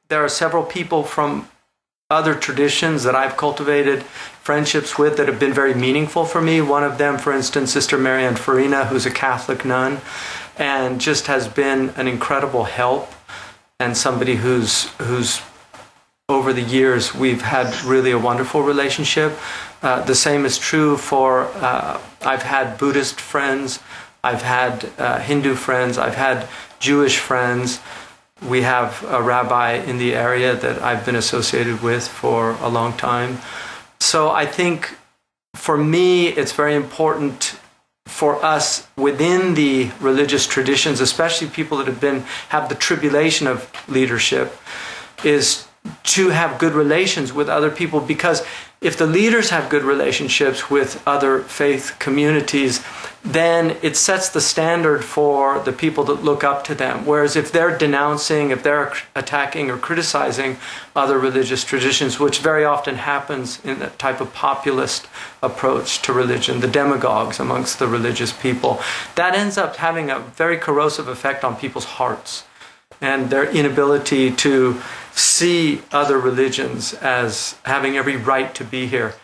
there are several people from other traditions that I've cultivated friendships with that have been very meaningful for me. One of them, for instance, Sister Marianne Farina, who's a Catholic nun, and just has been an incredible help, and somebody who's over the years we've had really a wonderful relationship. The same is true for, I've had Buddhist friends, I've had Hindu friends, I've had Jewish friends. We have a rabbi in the area that I've been associated with for a long time. So I think for me, it's very important for us within the religious traditions, especially people that have the tribulation of leadership, is to have good relations with other people, because if the leaders have good relationships with other faith communities, then it sets the standard for the people that look up to them. Whereas if they're denouncing, if they're attacking or criticizing other religious traditions, which very often happens in that type of populist approach to religion, the demagogues amongst the religious people, that ends up having a very corrosive effect on people's hearts and their inability to see other religions as having every right to be here.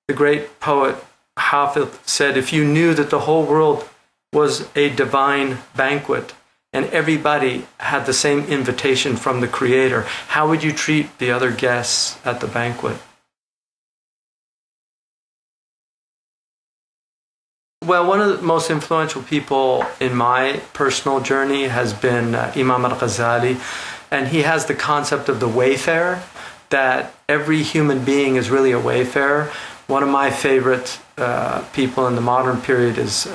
The great poet Hafiz said, if you knew that the whole world was a divine banquet and everybody had the same invitation from the Creator, how would you treat the other guests at the banquet? Well, one of the most influential people in my personal journey has been Imam al-Ghazali, and he has the concept of the wayfarer, that every human being is really a wayfarer. One of my favorite people in the modern period is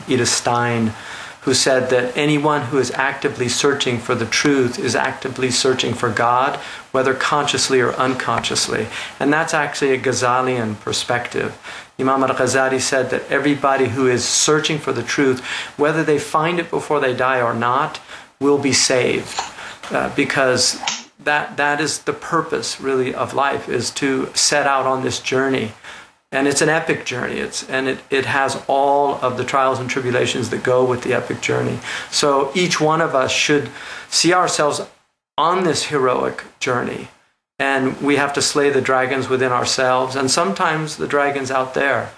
Edith Stein, who said that anyone who is actively searching for the truth is actively searching for God, whether consciously or unconsciously. And that's actually a Ghazalian perspective. Imam al-Ghazali said that everybody who is searching for the truth, whether they find it before they die or not, will be saved. Because that is the purpose, really, of life, is to set out on this journey. And it's an epic journey. It has all of the trials and tribulations that go with the epic journey. So each one of us should see ourselves on this heroic journey. And we have to slay the dragons within ourselves, and sometimes the dragons out there.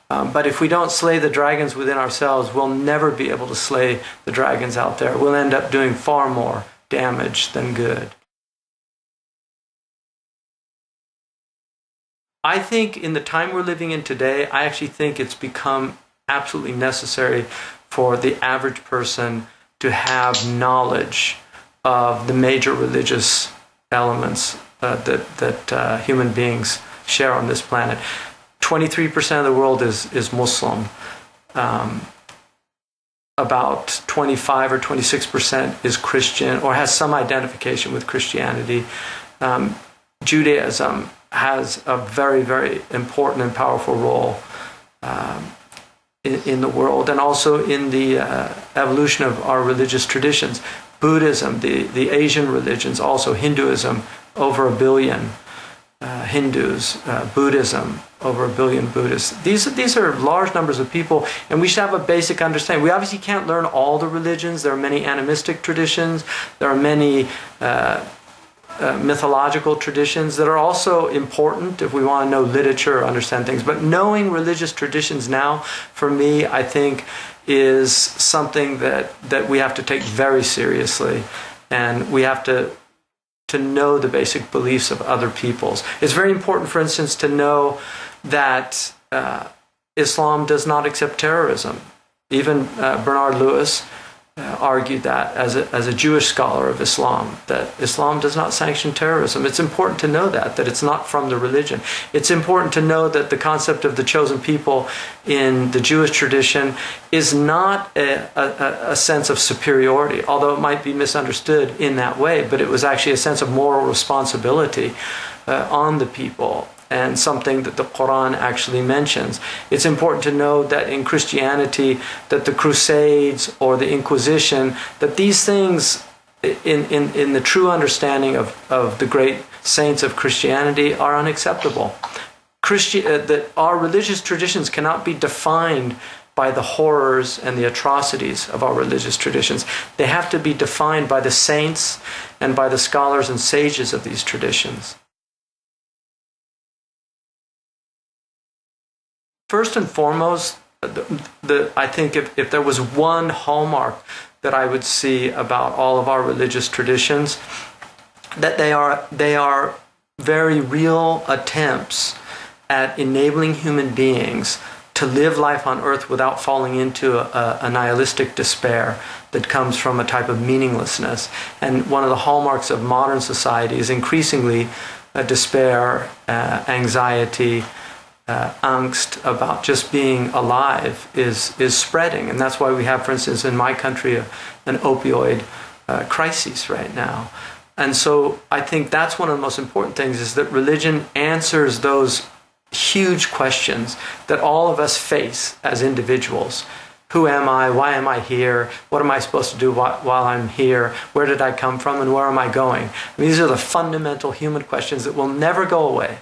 But if we don't slay the dragons within ourselves, we'll never be able to slay the dragons out there. We'll end up doing far more damage than good. I think in the time we're living in today, I actually think it's become absolutely necessary for the average person to have knowledge of the major religious elements that human beings share on this planet. 23% of the world is Muslim. About 25 or 26% is Christian or has some identification with Christianity. Judaism has a very, very important and powerful role in the world, and also in the evolution of our religious traditions. Buddhism, the Asian religions, also Hinduism, over 1 billion Hindus, Buddhism, over 1 billion Buddhists. These are large numbers of people, and we should have a basic understanding. We obviously can't learn all the religions. There are many animistic traditions. There are many mythological traditions that are also important if we want to know literature or understand things. But knowing religious traditions now, for me, I think, is something that we have to take very seriously, and we have to know the basic beliefs of other peoples. It's very important, for instance, to know that Islam does not accept terrorism. Even Bernard Lewis argued that as a Jewish scholar of Islam, that Islam does not sanction terrorism. It's important to know that it's not from the religion. It's important to know that the concept of the chosen people in the Jewish tradition is not a sense of superiority, although it might be misunderstood in that way, but it was actually a sense of moral responsibility on the people, and something that the Quran actually mentions. It's important to know that in Christianity, that the Crusades or the Inquisition, that these things, in the true understanding of the great saints of Christianity, are unacceptable. that our religious traditions cannot be defined by the horrors and the atrocities of our religious traditions. They have to be defined by the saints and by the scholars and sages of these traditions. First and foremost, I think if there was one hallmark that I would see about all of our religious traditions, that they are very real attempts at enabling human beings to live life on earth without falling into a nihilistic despair that comes from a type of meaninglessness. And one of the hallmarks of modern society is increasingly despair, anxiety, angst about just being alive is spreading. And that's why we have, for instance, in my country, an opioid crisis right now. And so I think that's one of the most important things, is that religion answers those huge questions that all of us face as individuals. Who am I? Why am I here? What am I supposed to do while I'm here? Where did I come from and where am I going? These are the fundamental human questions that will never go away.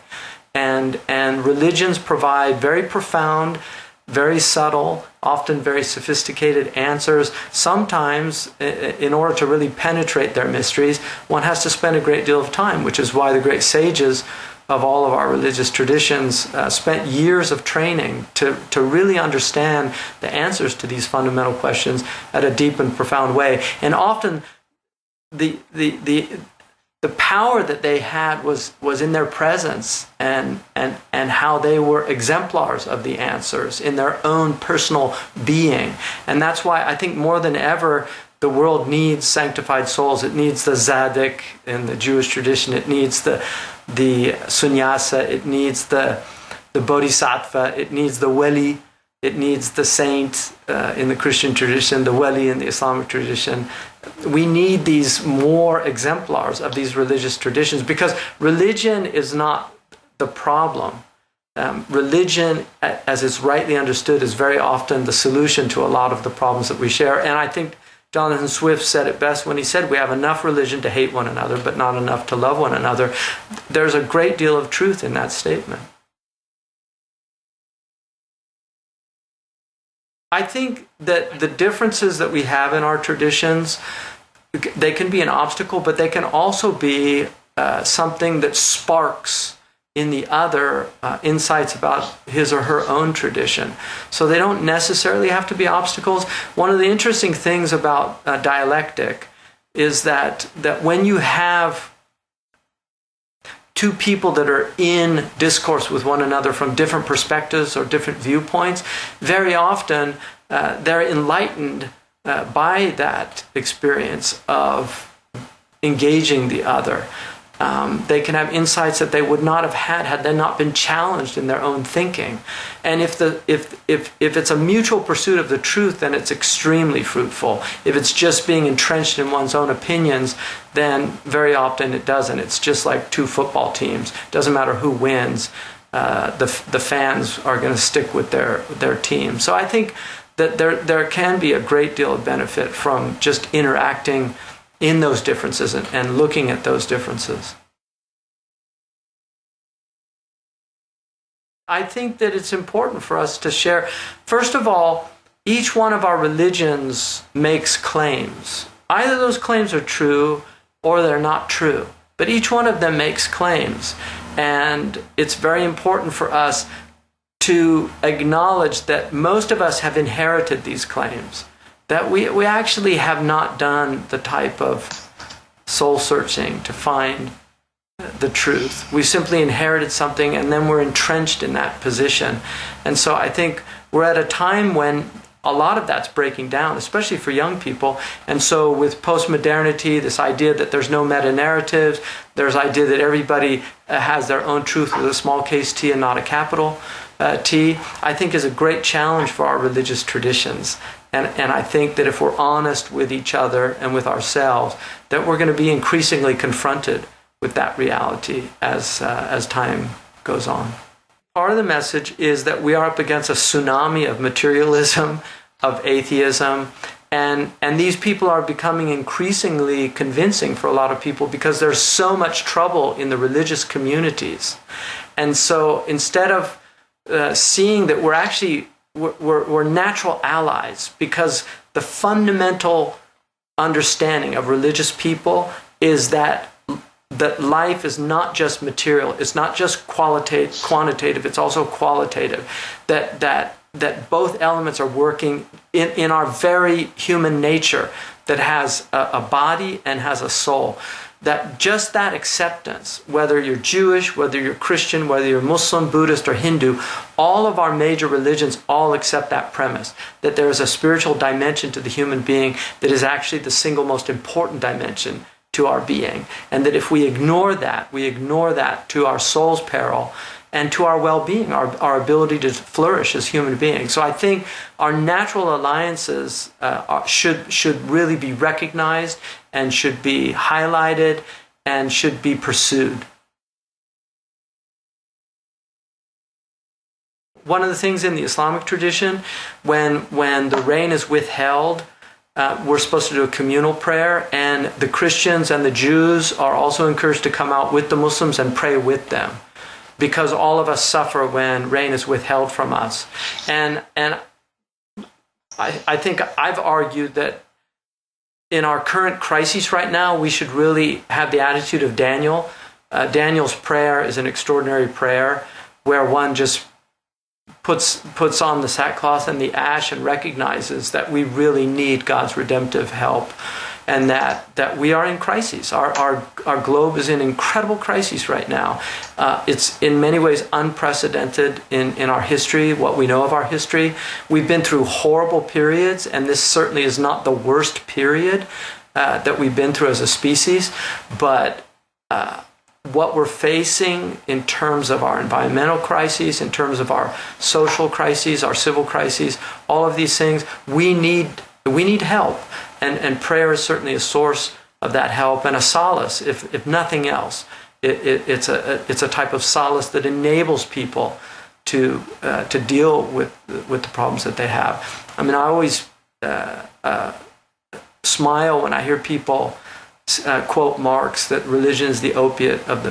And religions provide very profound, very subtle, often very sophisticated answers. Sometimes, in order to really penetrate their mysteries, one has to spend a great deal of time, which is why the great sages of all of our religious traditions spent years of training to really understand the answers to these fundamental questions at a deep and profound way. And often the power that they had was in their presence and how they were exemplars of the answers in their own personal being. And that's why I think more than ever the world needs sanctified souls. It needs the Tzaddik in the Jewish tradition. It needs the Sunyasa. It needs the Bodhisattva. It needs the Wali. It needs the saint in the Christian tradition, the Wali in the Islamic tradition. We need these more exemplars of these religious traditions, because religion is not the problem. Religion, as it's rightly understood, is very often the solution to a lot of the problems that we share. And I think Jonathan Swift said it best when he said, we have enough religion to hate one another, but not enough to love one another. There's a great deal of truth in that statement. I think that the differences that we have in our traditions, they can be an obstacle, but they can also be something that sparks in the other insights about his or her own tradition. So they don't necessarily have to be obstacles. One of the interesting things about dialectic is that when you have two people that are in discourse with one another from different perspectives or different viewpoints, very often they're enlightened by that experience of engaging the other. They can have insights that they would not have had they not been challenged in their own thinking. And if it's a mutual pursuit of the truth, then it's extremely fruitful. If it's just being entrenched in one's own opinions, then very often it doesn't. It's just like two football teams. It doesn't matter who wins. The fans are going to stick with their team. So I think that there can be a great deal of benefit from just interacting in those differences and looking at those differences. I think that it's important for us to share, first of all, each one of our religions makes claims. Either those claims are true or they're not true, but each one of them makes claims. And it's very important for us to acknowledge that most of us have inherited these claims, that we actually have not done the type of soul searching to find the truth. We simply inherited something and then we're entrenched in that position. And so I think we're at a time when a lot of that's breaking down, especially for young people. And so with postmodernity, this idea that there's no meta-narratives, there's the idea that everybody has their own truth with a small case T and not a capital T, I think is a great challenge for our religious traditions. And I think that if we're honest with each other and with ourselves, that we're going to be increasingly confronted with that reality as time goes on. Part of the message is that we are up against a tsunami of materialism, of atheism, and these people are becoming increasingly convincing for a lot of people because there's so much trouble in the religious communities. And so instead of seeing that we're natural allies, because the fundamental understanding of religious people is that life is not just material, it's not just quantitative, it's also qualitative. That both elements are working in our very human nature that has a body and has a soul. That just that acceptance, whether you're Jewish, whether you're Christian, whether you're Muslim, Buddhist, or Hindu, all of our major religions all accept that premise, that there is a spiritual dimension to the human being that is actually the single most important dimension to our being. And that if we ignore that to our soul's peril and to our well-being, our ability to flourish as human beings. So I think our natural alliances should really be recognized and should be highlighted and should be pursued. One of the things in the Islamic tradition, when the rain is withheld, we're supposed to do a communal prayer, and the Christians and the Jews are also encouraged to come out with the Muslims and pray with them, because all of us suffer when rain is withheld from us. And I think I've argued that in our current crisis right now, we should really have the attitude of Daniel. Daniel's prayer is an extraordinary prayer where one just puts on the sackcloth and the ash and recognizes that we really need God's redemptive help, and that we are in crisis. Our globe is in incredible crisis right now. It's in many ways unprecedented in our history, what we know of our history. We've been through horrible periods, and this certainly is not the worst period that we've been through as a species, but what we're facing in terms of our environmental crises, in terms of our social crises, our civil crises, all of these things, we need help. And prayer is certainly a source of that help and a solace, if nothing else. It's a type of solace that enables people to deal with the problems that they have. I mean, I always smile when I hear people quote Marx that religion is the opiate of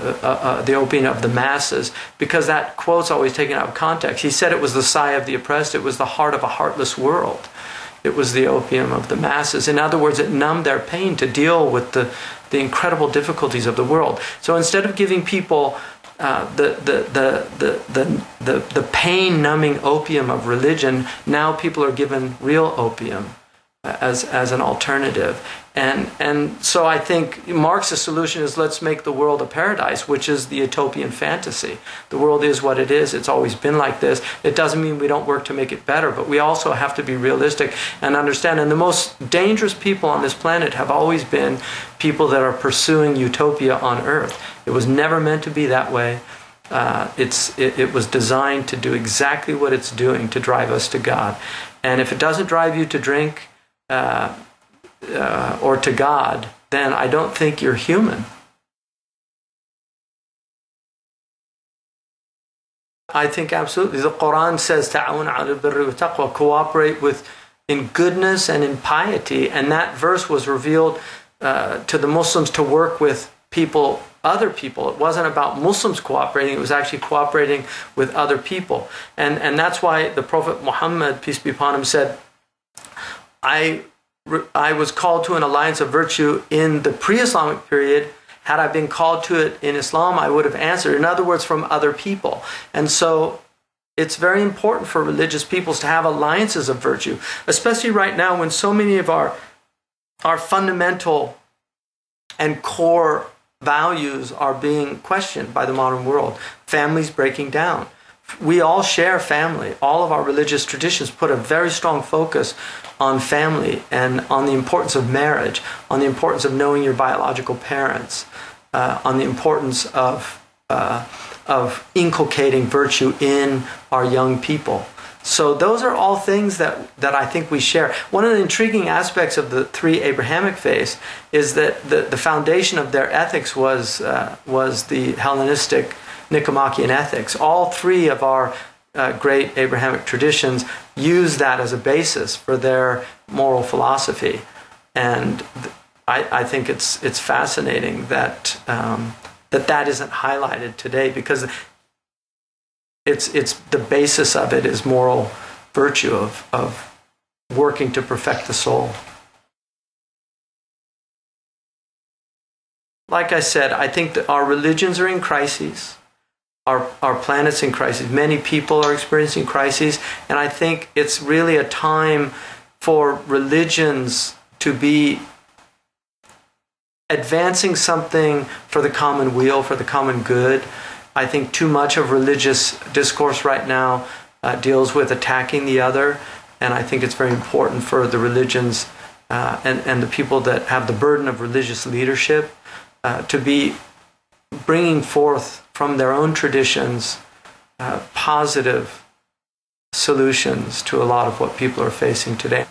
the opium of the masses, because that quote's always taken out of context. He said it was the sigh of the oppressed. It was the heart of a heartless world. It was the opium of the masses. In other words, it numbed their pain to deal with the incredible difficulties of the world. So instead of giving people the pain-numbing opium of religion, now people are given real opium as an alternative. And so I think Marx's solution is, let's make the world a paradise, which is the utopian fantasy. The world is what it is. It's always been like this. It doesn't mean we don't work to make it better, but we also have to be realistic and understand. And the most dangerous people on this planet have always been people that are pursuing utopia on Earth. It was never meant to be that way. It was designed to do exactly what it's doing, to drive us to God. And if it doesn't drive you to drink, or to God, then I don't think you're human. I think absolutely. The Quran says, "Ta'awun 'ala al-birri wa taqwa," cooperate in goodness and in piety. And that verse was revealed to the Muslims to work with other people. It wasn't about Muslims cooperating, it was actually cooperating with other people. And that's why the Prophet Muhammad, peace be upon him, said, I was called to an alliance of virtue in the pre-Islamic period. Had I been called to it in Islam, I would have answered. In other words, from other people. And so it's very important for religious peoples to have alliances of virtue, especially right now when so many of our fundamental and core values are being questioned by the modern world. Families breaking down. We all share family. All of our religious traditions put a very strong focus on family and on the importance of marriage, on the importance of knowing your biological parents, on the importance of inculcating virtue in our young people. So those are all things that I think we share. One of the intriguing aspects of the three Abrahamic faiths is that the foundation of their ethics was the Hellenistic Nicomachean ethics. All three of our great Abrahamic traditions use that as a basis for their moral philosophy, and I think it's fascinating that that isn't highlighted today, because it's the basis of it is moral virtue of working to perfect the soul. Like I said, I think that our religions are in crises. Our planet's in crisis. Many people are experiencing crises, and I think it's really a time for religions to be advancing something for the common weal, for the common good. I think too much of religious discourse right now deals with attacking the other, and I think it's very important for the religions and the people that have the burden of religious leadership to be bringing forth from their own traditions positive solutions to a lot of what people are facing today.